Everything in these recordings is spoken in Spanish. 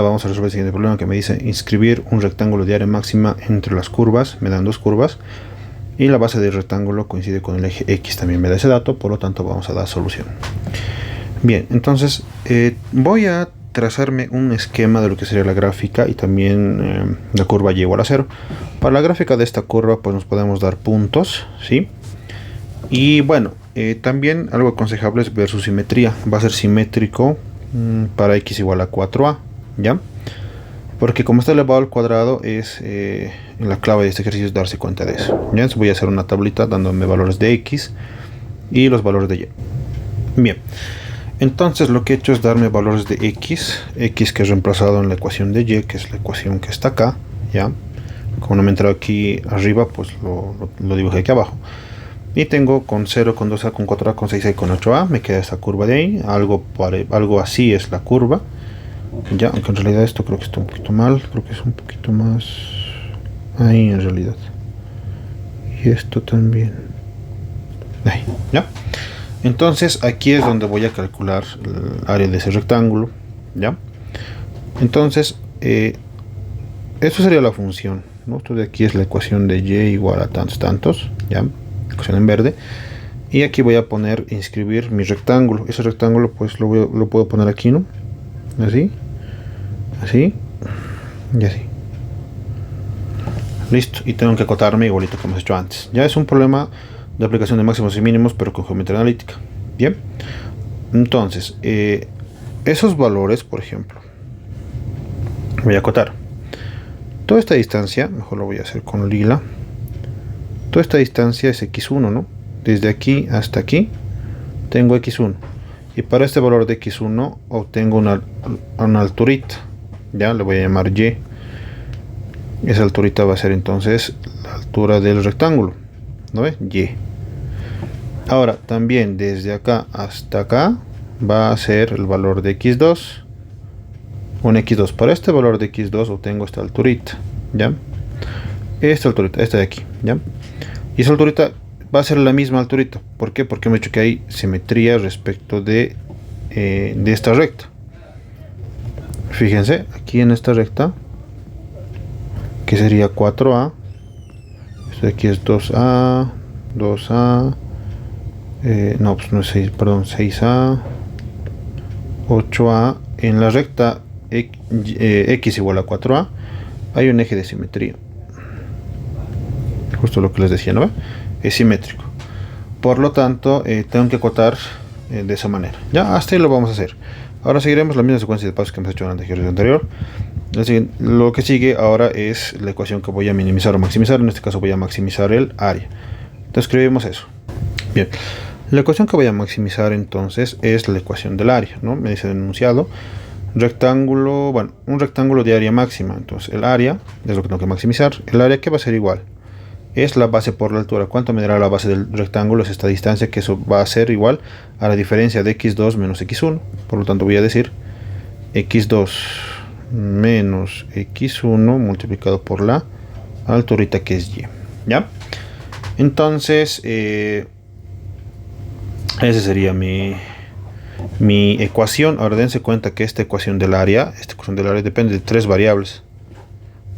Vamos a resolver el siguiente problema que me dice inscribir un rectángulo de área máxima entre las curvas, me dan dos curvas, y la base del rectángulo coincide con el eje X, también me da ese dato, por lo tanto vamos a dar solución. Bien, entonces voy a trazarme un esquema de lo que sería la gráfica y también la curva y igual a 0. Para la gráfica de esta curva pues nos podemos dar puntos, ¿sí? Y bueno, también algo aconsejable es ver su simetría. Va a ser simétrico para x igual a 4a, ¿ya? Porque como está elevado al cuadrado, es la clave de este ejercicio es darse cuenta de eso. ¿Ya? Entonces voy a hacer una tablita dándome valores de x y los valores de y. Bien, entonces lo que he hecho es darme valores de x que es reemplazado en la ecuación de y, que es la ecuación que está acá, ¿ya? Como no me he entrado aquí arriba, pues lo dibujé aquí abajo. Y tengo con 0, con 2a, con 4a, con 6a y con 8a. Me queda esta curva de ahí. Algo así es la curva. Ya, aunque en realidad esto creo que está un poquito mal. Creo que es un poquito más ahí en realidad. Y esto también. Ahí, ya. Entonces aquí es donde voy a calcular el área de ese rectángulo. Ya. Entonces, esto sería la función, ¿no? Esto de aquí es la ecuación de y igual a tantos. Ya. Ecuación en verde, y aquí voy a poner inscribir mi rectángulo. Ese rectángulo pues lo puedo poner aquí, ¿no? Así y así, listo, y tengo que acotarme igualito como hemos hecho antes. Ya es un problema de aplicación de máximos y mínimos pero con geometría analítica. Bien, entonces esos valores, por ejemplo, voy a acotar toda esta distancia, mejor lo voy a hacer con lila. Toda esta distancia es x1, ¿no? Desde aquí hasta aquí tengo x1. Y para este valor de x1 obtengo una alturita. Ya le voy a llamar y. Esa alturita va a ser entonces la altura del rectángulo, ¿no ves? Y. Ahora también desde acá hasta acá va a ser el valor de x2. Un x2. Para este valor de x2 obtengo esta alturita, ¿ya? Esta alturita, esta de aquí, ¿ya? Y esa alturita va a ser la misma alturita. ¿Por qué? Porque me he dicho que hay simetría respecto de esta recta. Fíjense, aquí en esta recta, que sería 4a, esto de aquí es 2a, no, pues no es 6, perdón, 6a, 8a. En la recta x igual a 4a hay un eje de simetría. Justo lo que les decía, ¿no? Es simétrico. Por lo tanto, tengo que acotar de esa manera. Ya, hasta ahí lo vamos a hacer. Ahora seguiremos la misma secuencia de pasos que hemos hecho en el ejercicio anterior. Lo que sigue ahora es la ecuación que voy a minimizar o maximizar. En este caso voy a maximizar el área. Entonces escribimos eso. Bien. La ecuación que voy a maximizar entonces es la ecuación del área, ¿no? Me dice el enunciado. Rectángulo, bueno, un rectángulo de área máxima. Entonces el área es lo que tengo que maximizar. El área que va a ser igual es la base por la altura. ¿Cuánto me dará la base del rectángulo? Es esta distancia, que eso va a ser igual a la diferencia de x2 menos x1. Por lo tanto voy a decir x2 menos x1 multiplicado por la alturita, que es y. ¿Ya? Entonces esa sería mi ecuación. Ahora dense cuenta que esta ecuación del área depende de tres variables.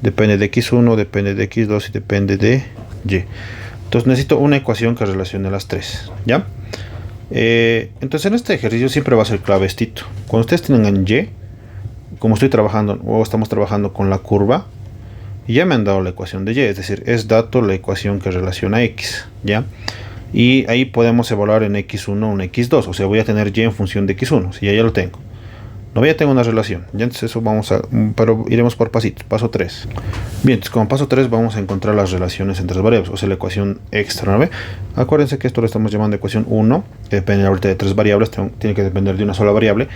Depende de x1, depende de x2 y depende de y. Entonces necesito una ecuación que relacione las tres, ¿ya? Entonces en este ejercicio siempre va a ser clave estito. Cuando ustedes tengan y, como estoy trabajando o estamos trabajando con la curva, ya me han dado la ecuación de y, es decir, es dato la ecuación que relaciona x, ¿ya? Y ahí podemos evaluar en x1 un x2, o sea, voy a tener y en función de x1, si ya lo tengo. No, ya tengo una relación, ya entonces eso pero iremos por pasitos. Paso 3. Bien, entonces como paso 3 vamos a encontrar las relaciones entre las variables, o sea, la ecuación extra, ¿no? Acuérdense que esto lo estamos llamando ecuación 1, que depende ahorita de tres variables, tiene que depender de una sola variable.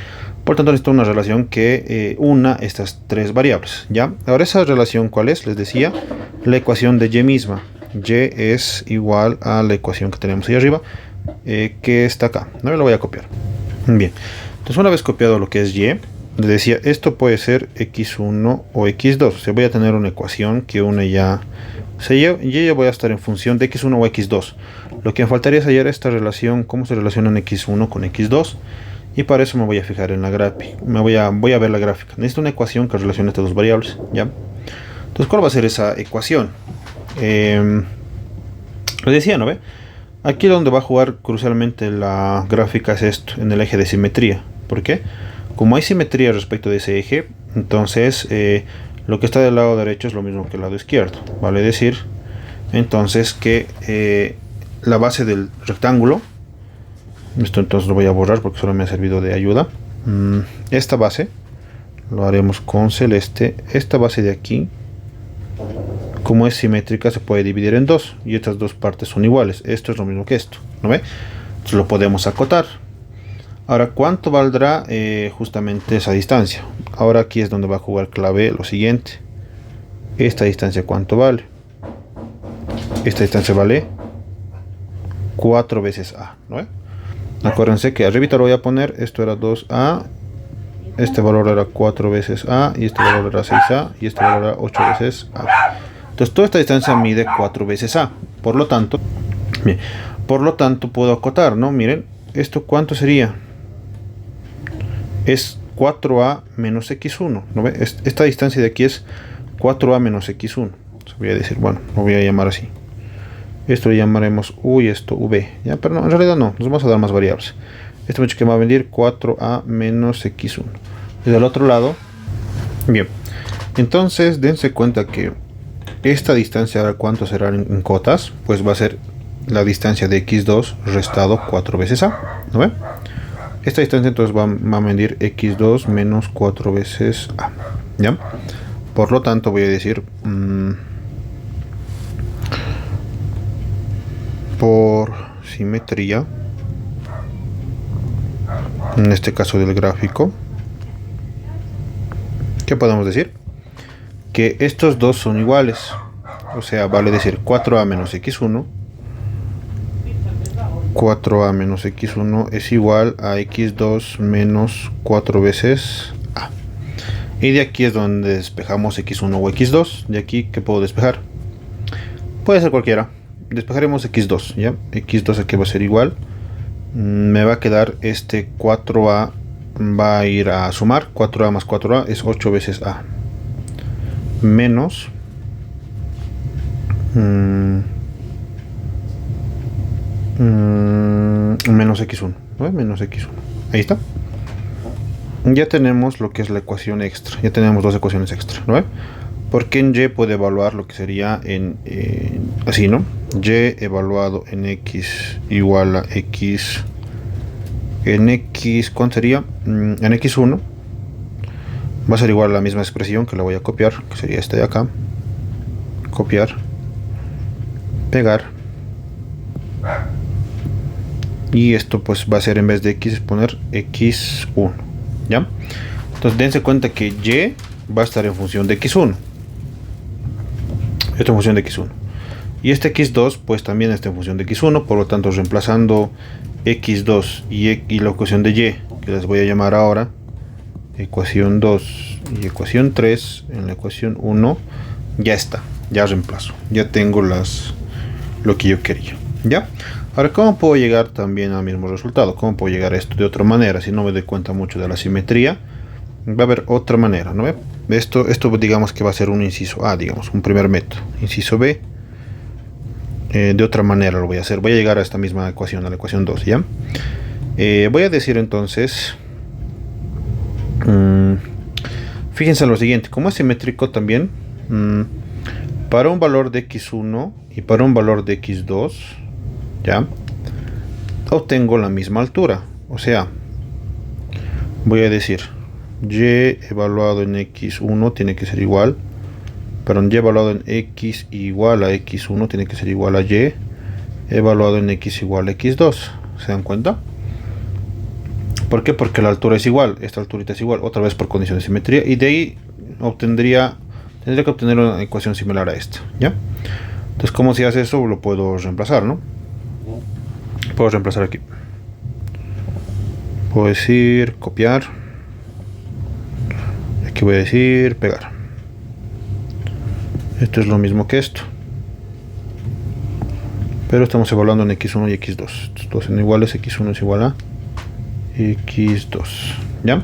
Por tanto, necesito una relación que una estas tres variables, ¿ya? Ahora, esa relación, ¿cuál es? Les decía, la ecuación de y misma. Y es igual a la ecuación que tenemos ahí arriba, que está acá, ¿no? Lo voy a copiar. Bien. Entonces, una vez copiado lo que es y, les decía, esto puede ser x1 o x2. O sea, voy a tener una ecuación que une ya. O sea, yo voy a estar en función de x1 o x2. Lo que me faltaría es hallar esta relación, cómo se relacionan x1 con x2. Y para eso me voy a fijar en la gráfica. Voy a ver la gráfica. Necesito una ecuación que relacione estas dos variables, ¿ya? Entonces, ¿cuál va a ser esa ecuación? Lo decía, ¿no ve? Aquí donde va a jugar crucialmente la gráfica es esto, en el eje de simetría. ¿Por qué? Como hay simetría respecto de ese eje, entonces lo que está del lado derecho es lo mismo que el lado izquierdo. Vale decir, entonces, que la base del rectángulo, esto entonces lo voy a borrar porque solo me ha servido de ayuda. Esta base lo haremos con celeste. Esta base de aquí, como es simétrica, se puede dividir en dos y estas dos partes son iguales. Esto es lo mismo que esto, ¿no ve? Entonces lo podemos acotar. Ahora, ¿cuánto valdrá justamente esa distancia? Ahora aquí es donde va a jugar clave lo siguiente. Esta distancia, ¿cuánto vale? Esta distancia vale 4 veces A, ¿no ve? Acuérdense que arribita lo voy a poner, esto era 2A, este valor era 4 veces A, y este valor era 6A, y este valor era 8 veces A. Entonces toda esta distancia mide 4 veces A, por lo tanto, bien, puedo acotar, ¿no? Miren, ¿esto cuánto sería? Es 4A menos X1, ¿no ve? Esta distancia de aquí es 4A menos X1. Entonces voy a decir, bueno, lo voy a llamar así. Esto le llamaremos U y esto V, ¿ya? Pero no, en realidad no, nos vamos a dar más variables. Esto me ha dicho que va a venir 4A menos X1. Y del otro lado, bien, entonces dense cuenta que esta distancia, ahora cuánto será en cotas, pues va a ser la distancia de X2 restado 4 veces A, ¿no ve? Esta distancia entonces va a medir X2 menos 4 veces A, ¿ya? Por lo tanto voy a decir, por simetría, en este caso del gráfico, ¿qué podemos decir? Que estos dos son iguales, o sea, vale decir 4A menos X1. 4A menos X1 es igual a X2 menos 4 veces A. Y de aquí es donde despejamos X1 o X2. De aquí, ¿qué puedo despejar? Puede ser cualquiera. Despejaremos X2, ¿ya? X2 aquí va a ser igual. Me va a quedar este 4A, va a ir a sumar. 4A más 4A es 8 veces A. Menos... menos X1, ¿no? Menos X1. Ahí está. Ya tenemos lo que es la ecuación extra. Ya tenemos dos ecuaciones extra, ¿no? Porque en Y puede evaluar lo que sería así, ¿no? Y evaluado en X igual a X. En X, ¿cuánto sería? En X1 va a ser igual a la misma expresión, que la voy a copiar, que sería esta de acá. Copiar, pegar, y esto pues va a ser, en vez de X, poner X1, ¿ya? Entonces dense cuenta que Y va a estar en función de X1, esto en función de X1, y este X2 pues también está en función de X1. Por lo tanto, reemplazando X2 y la ecuación de Y, que les voy a llamar ahora ecuación 2 y ecuación 3, en la ecuación 1 ya está, ya reemplazo, ya tengo lo que yo quería, ¿ya? Ahora, ¿cómo puedo llegar también al mismo resultado? ¿Cómo puedo llegar a esto de otra manera? Si no me doy cuenta mucho de la simetría, va a haber otra manera, ¿no ve? Esto digamos que va a ser un inciso A, digamos, un primer método. Inciso B, de otra manera lo voy a hacer. Voy a llegar a esta misma ecuación, a la ecuación 2, ¿ya? Voy a decir entonces, fíjense en lo siguiente, como es simétrico también, para un valor de X1 y para un valor de X2, ¿ya? Obtengo la misma altura. O sea, voy a decir Y evaluado en X1 tiene que ser igual, perdón, Y evaluado en X igual a X1 tiene que ser igual a Y evaluado en X igual a X2. ¿Se dan cuenta? ¿Por qué? Porque la altura es igual, esta alturita es igual, otra vez por condición de simetría, y de ahí tendría que obtener una ecuación similar a esta, ¿ya? Entonces, ¿cómo se hace eso? Lo puedo reemplazar, ¿no? Puedo reemplazar aquí. Puedo decir copiar. Aquí voy a decir pegar. Esto es lo mismo que esto, pero estamos evaluando en X1 y X2. Estos dos son iguales, X1 es igual a x2, ¿ya?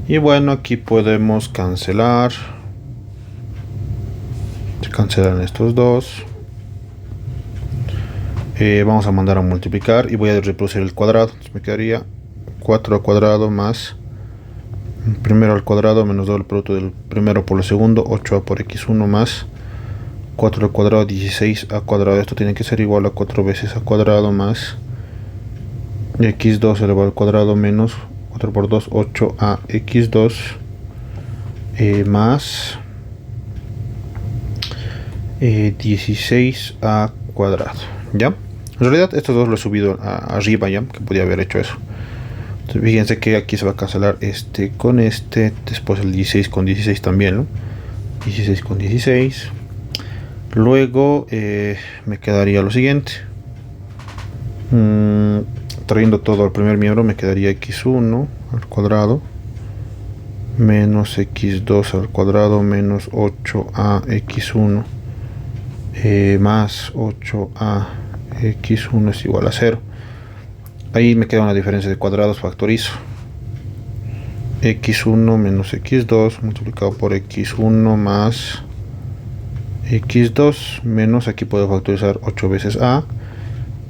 Y bueno, aquí podemos cancelar. Se cancelan estos dos. Vamos a mandar a multiplicar y voy a reproducir el cuadrado. Entonces me quedaría 4 al cuadrado más primero al cuadrado menos 2 el producto del primero por el segundo, 8a por x1 más 4 al cuadrado, 16 a cuadrado. Esto tiene que ser igual a 4 veces a cuadrado más x2 elevado al cuadrado menos 4 por 2, 8a x2 más 16 a cuadrado, ¿ya? En realidad estos dos lo he subido arriba, ya que podía haber hecho eso. Entonces, fíjense que aquí se va a cancelar este con este, después el 16 con 16 también, ¿no? 16 con 16. Luego me quedaría lo siguiente. Trayendo todo al primer miembro me quedaría x1 al cuadrado menos x2 al cuadrado menos 8a x1 más 8a x1 es igual a 0. Ahí me queda una diferencia de cuadrados, factorizo x1 menos x2 multiplicado por x1 más x2 menos, aquí puedo factorizar 8 veces a,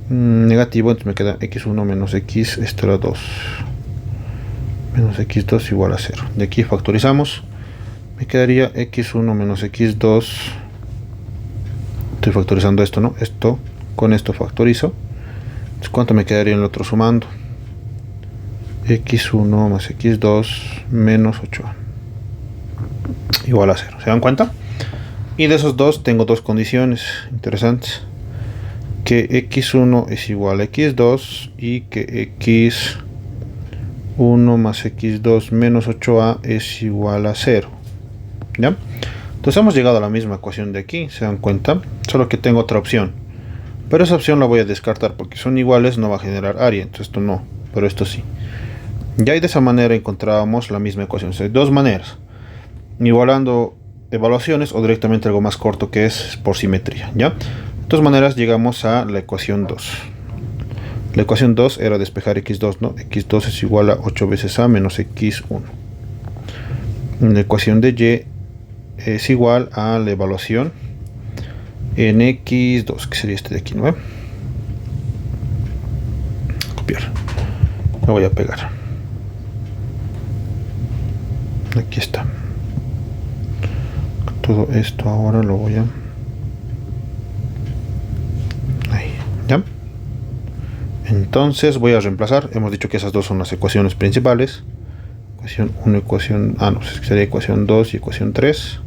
negativo, entonces me queda x1 menos x, esto era 2 menos x2 igual a 0. De aquí factorizamos, me quedaría x1 menos x2, estoy factorizando esto, ¿no? Esto con esto factorizo. Entonces, ¿cuánto me quedaría en el otro sumando? x1 más x2 menos 8a igual a 0. ¿Se dan cuenta? Y de esos dos tengo dos condiciones interesantes. Que x1 es igual a x2 y que x1 más x2 menos 8a es igual a 0. ¿Ya? Entonces hemos llegado a la misma ecuación de aquí, ¿se dan cuenta? Solo que tengo otra opción. Pero esa opción la voy a descartar porque son iguales, no va a generar área. Entonces esto no, pero esto sí. Ya, y de esa manera encontrábamos la misma ecuación. O sea, hay dos maneras. Igualando evaluaciones o directamente algo más corto que es por simetría. ¿Ya? De todas maneras llegamos a la ecuación 2. La ecuación 2 era despejar x2, ¿no? x2 es igual a 8 veces a menos x1. La ecuación de y es igual a la evaluación en x2, que sería este de aquí, ¿no? Copiar. Lo voy a pegar. Aquí está. Todo esto ahora lo voy a... ahí, ¿ya? Entonces voy a reemplazar. Hemos dicho que esas dos son las ecuaciones principales. Ecuación 1, ecuación... no, sería ecuación 2 y ecuación 3.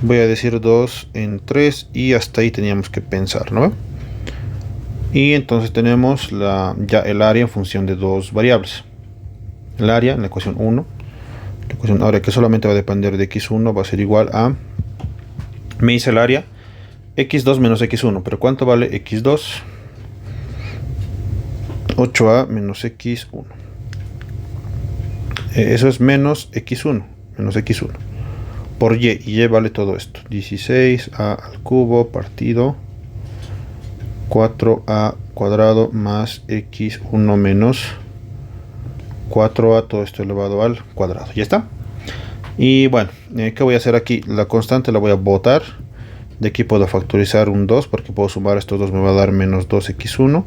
Voy a decir 2 en 3 y hasta ahí teníamos que pensar, ¿no? Y entonces tenemos ya el área en función de dos variables. El área en la ecuación 1. La ecuación ahora que solamente va a depender de x1 va a ser igual a... me dice el área x2 menos x1. ¿Pero cuánto vale x2? 8a menos x1. Eso es menos x1. Menos x1. Por y. Y y vale todo esto. 16a al cubo partido 4a cuadrado más x1 menos 4a, todo esto elevado al cuadrado. Ya está. Y bueno, ¿qué voy a hacer aquí? La constante la voy a botar. De aquí puedo factorizar un 2 porque puedo sumar estos dos, me va a dar menos 2x1.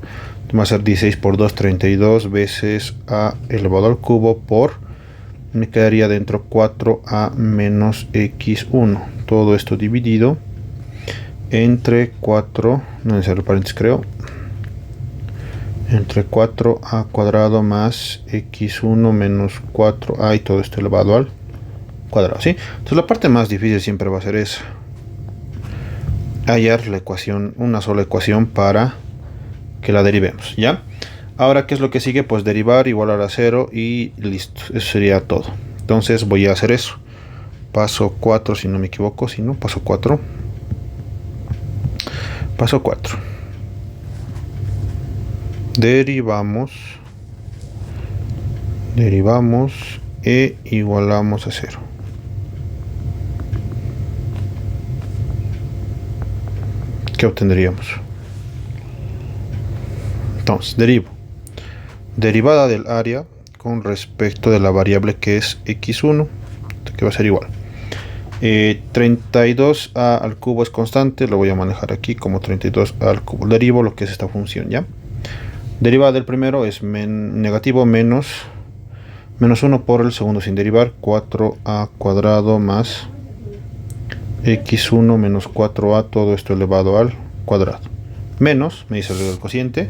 Va a ser 16 por 2, 32 veces a elevado al cubo por... me quedaría dentro 4a menos x1. Todo esto dividido entre 4, no necesito paréntesis creo, entre 4a cuadrado más x1 menos 4a y todo esto elevado al cuadrado, ¿sí? Entonces la parte más difícil siempre va a ser esa. Hallar la ecuación, una sola ecuación para que la derivemos, ¿ya? Ahora, ¿qué es lo que sigue? Pues derivar, igualar a 0 y listo. Eso sería todo. Entonces voy a hacer eso. Paso 4, si no me equivoco. Si no, paso 4. Paso 4. Derivamos e igualamos a 0. ¿Qué obtendríamos? Entonces, derivo derivada del área con respecto de la variable que es x1, que va a ser igual. 32a al cubo es constante, lo voy a manejar aquí como 32a al cubo. Derivo lo que es esta función, ¿ya? Derivada del primero es negativo menos 1 por el segundo sin derivar, 4a cuadrado más x1 menos 4a, todo esto elevado al cuadrado. Menos, me dice el cociente.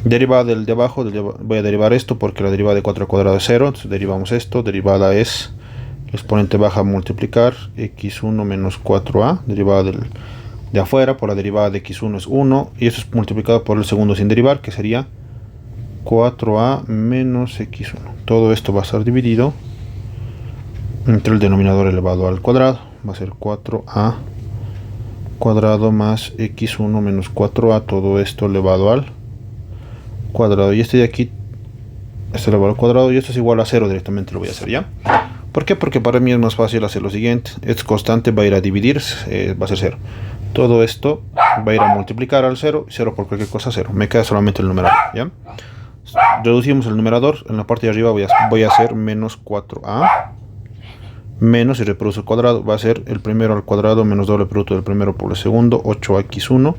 Derivada del de abajo, voy a derivar esto porque la derivada de 4 al cuadrado es 0, entonces derivamos esto. Derivada es el exponente baja a multiplicar x1 menos 4a, derivada de afuera por la derivada de x1 es 1, y esto es multiplicado por el segundo sin derivar, que sería 4a menos x1. Todo esto va a estar dividido entre el denominador elevado al cuadrado, va a ser 4a cuadrado más x1 menos 4a, todo esto elevado al cuadrado, y este de aquí es elevado al cuadrado, y esto es igual a 0, directamente lo voy a hacer, ¿ya? ¿Por qué? Porque para mí es más fácil hacer lo siguiente. Es constante, va a ir a dividir, va a ser 0. Todo esto va a ir a multiplicar al 0, 0 por cualquier cosa 0. Me queda solamente el numerador, ¿ya? Reducimos el numerador, en la parte de arriba voy a hacer menos 4a, menos, y reproduce el cuadrado, va a ser el primero al cuadrado menos doble producto del primero por el segundo, 8x1,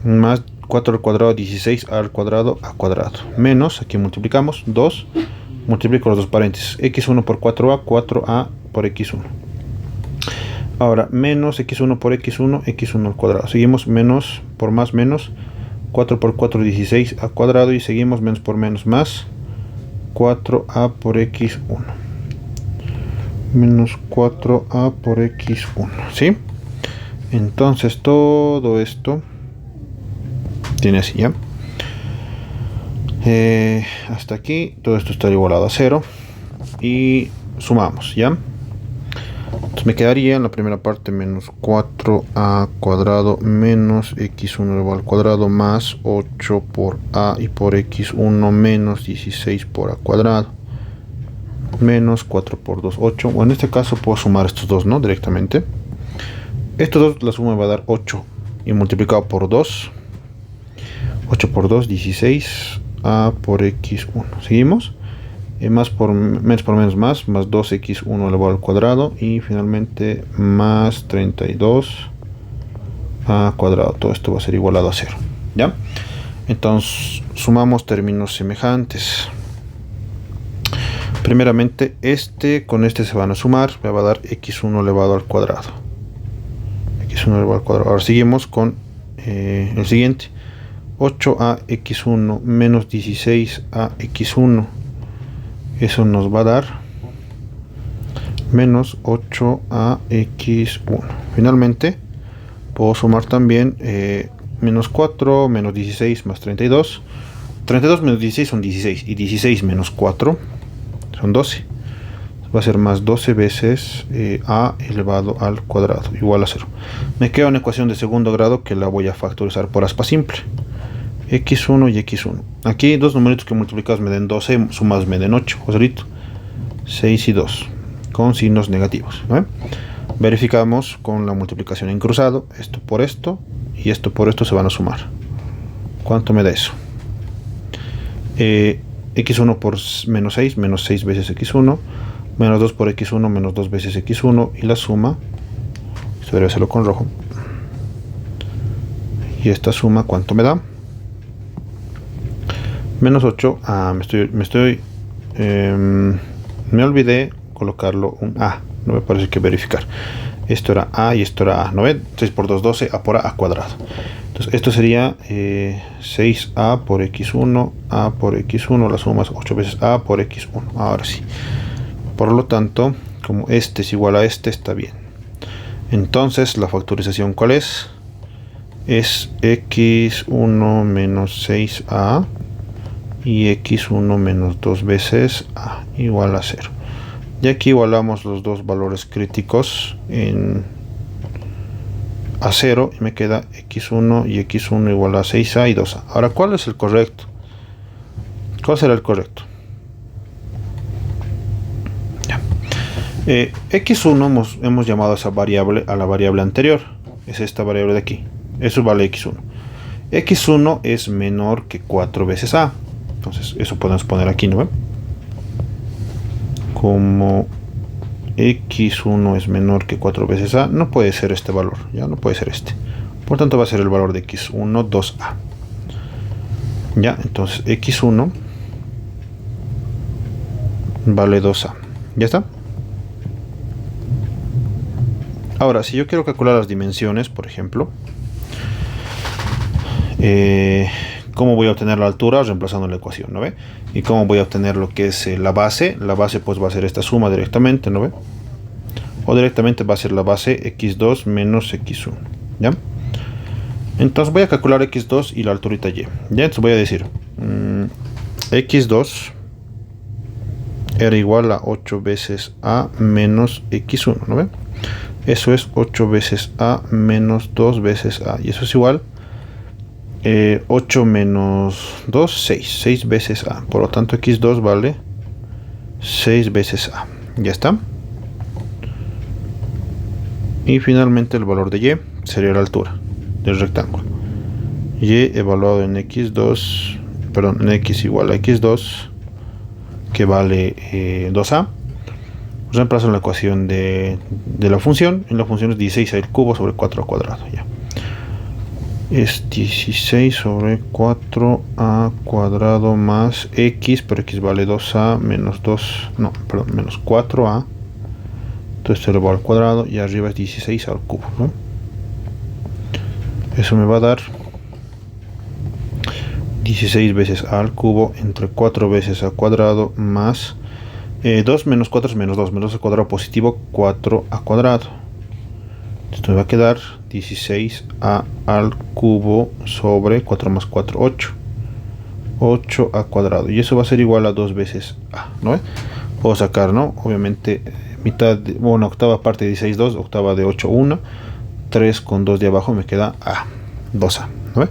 más 4 al cuadrado, 16 al cuadrado a cuadrado, menos, aquí multiplicamos, 2, multiplico los dos paréntesis, x1 por 4a, 4a por x1. Ahora, menos x1 por x1, x1 al cuadrado. Seguimos menos por más menos, 4 por 4, 16 a cuadrado, y seguimos menos por menos más, 4a por x1. Menos 4a por x1, ¿sí? Entonces todo esto tiene así, ¿ya? Hasta aquí todo esto está igualado a 0 y sumamos, ¿ya? Entonces me quedaría en la primera parte menos 4a cuadrado menos x1 elevado al cuadrado más 8 por a y por x1 menos 16 por a cuadrado menos 4 por 2, 8. Bueno, en este caso puedo sumar estos dos, ¿no? Directamente. Estos dos, la suma me va a dar 8 y multiplicado por 2, 8 por 2, 16 a por x1. Seguimos. Más por menos más 2x1 elevado al cuadrado, y finalmente más 32 a cuadrado. Todo esto va a ser igualado a 0, ¿ya? Entonces sumamos términos semejantes. Primeramente este con este se van a sumar, me va a dar x1 elevado al cuadrado, x1 elevado al cuadrado. Ahora seguimos con el siguiente, 8a x1 menos 16a x1, eso nos va a dar menos 8a x1. Finalmente puedo sumar también menos 4 menos 16 más 32. 32 menos 16 son 16, y 16 menos 4 son 12. Va a ser más 12 veces a elevado al cuadrado, igual a 0. Me queda una ecuación de segundo grado que la voy a factorizar por aspa simple. x1 y x1. Aquí dos numeritos que multiplicados me den 12, sumados me den 8, o solito. 6 y 2, con signos negativos, ¿no? Verificamos con la multiplicación en cruzado, esto por esto y esto por esto se van a sumar. ¿Cuánto me da eso? X1 por menos 6 veces x1, menos 2 por x1, menos 2 veces x1, y la suma, esto debe hacerlo con rojo, y esta suma, ¿cuánto me da? Menos 8, me olvidé colocarlo un a, no me parece que verificar. Esto era a y esto era a, ¿no ven? 6 por 2, 12, a por a cuadrado. Entonces esto sería 6a por x1, a por x1, la suma es 8 veces a por x1. Ahora sí. Por lo tanto, como este es igual a este, está bien. Entonces la factorización, ¿cuál es? Es x1 menos 6a y x1 menos 2 veces a igual a 0. Y aquí igualamos los dos valores críticos a 0 y me queda x1 y x1 igual a 6a y 2a. Ahora, ¿cuál es el correcto? ¿Cuál será el correcto? Ya. X1 hemos llamado a esa variable a la variable anterior. Es esta variable de aquí. Eso vale x1. x1 es menor que 4 veces a. Entonces eso podemos poner aquí, ¿no? Como x1 es menor que 4 veces a, no puede ser este valor, ya no puede ser este. Por tanto va a ser el valor de x1 2a. Ya, entonces x1 vale 2a. ¿Ya está? Ahora, si yo quiero calcular las dimensiones, por ejemplo, ¿cómo voy a obtener la altura? Reemplazando la ecuación, ¿no ve? ¿Y cómo voy a obtener lo que es la base? La base pues va a ser esta suma directamente, ¿no ve? O directamente va a ser la base x2 menos x1, ¿ya? Entonces voy a calcular x2 y la alturita y. Ya, entonces voy a decir x2 era igual a 8 veces a menos x1, ¿no ve? Eso es 8 veces a menos 2 veces a. Y eso es igual 8 menos 2, 6. 6 veces a. Por lo tanto, x2 vale 6 veces a. Ya está. Y finalmente el valor de y sería la altura del rectángulo. Y evaluado en x2, perdón, en x igual a x2, que vale 2a. Reemplazo en la ecuación de la función. En la función es 16 al cubo sobre 4 al cuadrado. Ya. Es 16 sobre 4a cuadrado más x, pero x vale 2a menos 2, no, perdón, menos 4a. Entonces se elevado al cuadrado y arriba es 16 al cubo, ¿no? Eso me va a dar 16 veces a al cubo entre 4 veces a cuadrado más 2 menos 4 es menos 2, menos 2 al cuadrado positivo, 4a cuadrado. Esto me va a quedar 16a al cubo sobre 4 más 4, 8. 8a cuadrado. Y eso va a ser igual a 2 veces a, ¿no? Puedo sacar, ¿no? Obviamente, mitad, una octava parte de 16, 2, octava de 8, 1. 3 con 2 de abajo me queda a, 2a, ¿no?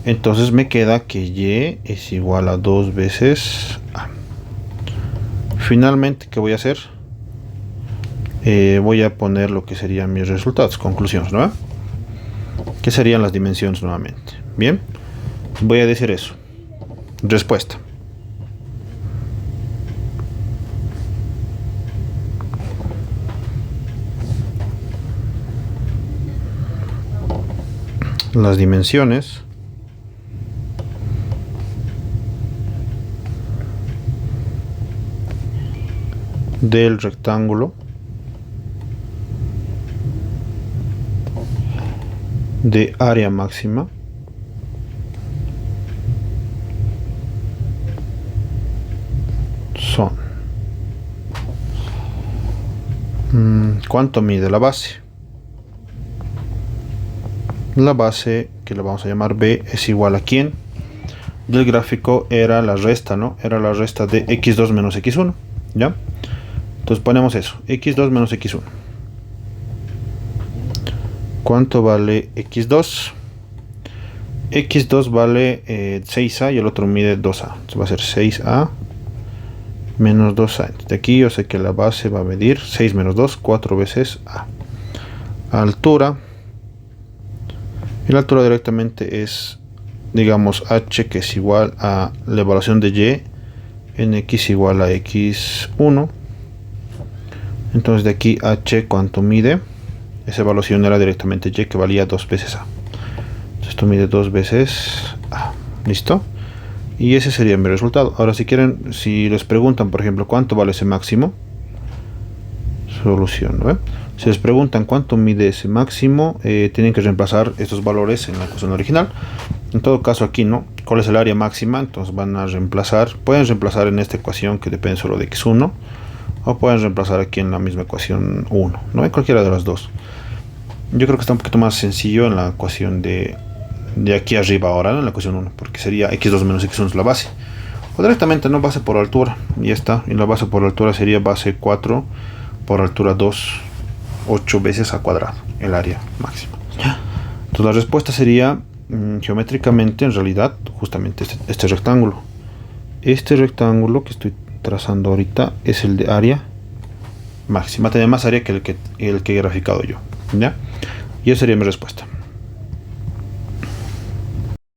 Entonces me queda que y es igual a 2 veces a. Finalmente, ¿qué voy a hacer? Voy a poner lo que serían mis resultados, conclusiones, ¿no? ¿Qué serían las dimensiones nuevamente? Bien, voy a decir eso. Respuesta. Las dimensiones del rectángulo de área máxima son ¿cuánto mide la base? La base, que la vamos a llamar b, es igual a ¿quién? Del gráfico era la resta, ¿no? Era la resta de x2 menos x1, ¿ya? Entonces ponemos eso, x2 menos x1. ¿Cuánto vale x2? x2 vale 6a y el otro mide 2a. Entonces va a ser 6a menos 2a. De aquí yo sé que la base va a medir 6 menos 2, 4 veces a. Altura. Y la altura directamente es, digamos, h, que es igual a la evaluación de y en x igual a x1. Entonces de aquí h, ¿cuánto mide? Esa evaluación era directamente y, que valía 2 veces a. Entonces esto mide 2 veces a. ¿Listo? Y ese sería mi resultado. Ahora si quieren, si les preguntan, por ejemplo, ¿cuánto vale ese máximo? Solución, ¿no? Si les preguntan cuánto mide ese máximo, tienen que reemplazar estos valores en la ecuación original. En todo caso aquí, ¿no? ¿Cuál es el área máxima? Entonces van a reemplazar, pueden reemplazar en esta ecuación que depende solo de x1, o pueden reemplazar aquí en la misma ecuación 1, ¿no? Hay cualquiera de las dos. Yo creo que está un poquito más sencillo en la ecuación de aquí arriba ahora, ¿no? En la ecuación 1, porque sería x2 menos x1 es la base. O directamente, ¿no? Base por altura, y ya está. Y la base por altura sería base 4 por altura 2, 8 veces a cuadrado, el área máxima. Entonces la respuesta sería, geométricamente, en realidad, justamente este rectángulo. Este rectángulo que estoy trazando ahorita es el de área máxima. Tiene más área que el que he graficado yo, ¿ya? Y esa sería mi respuesta.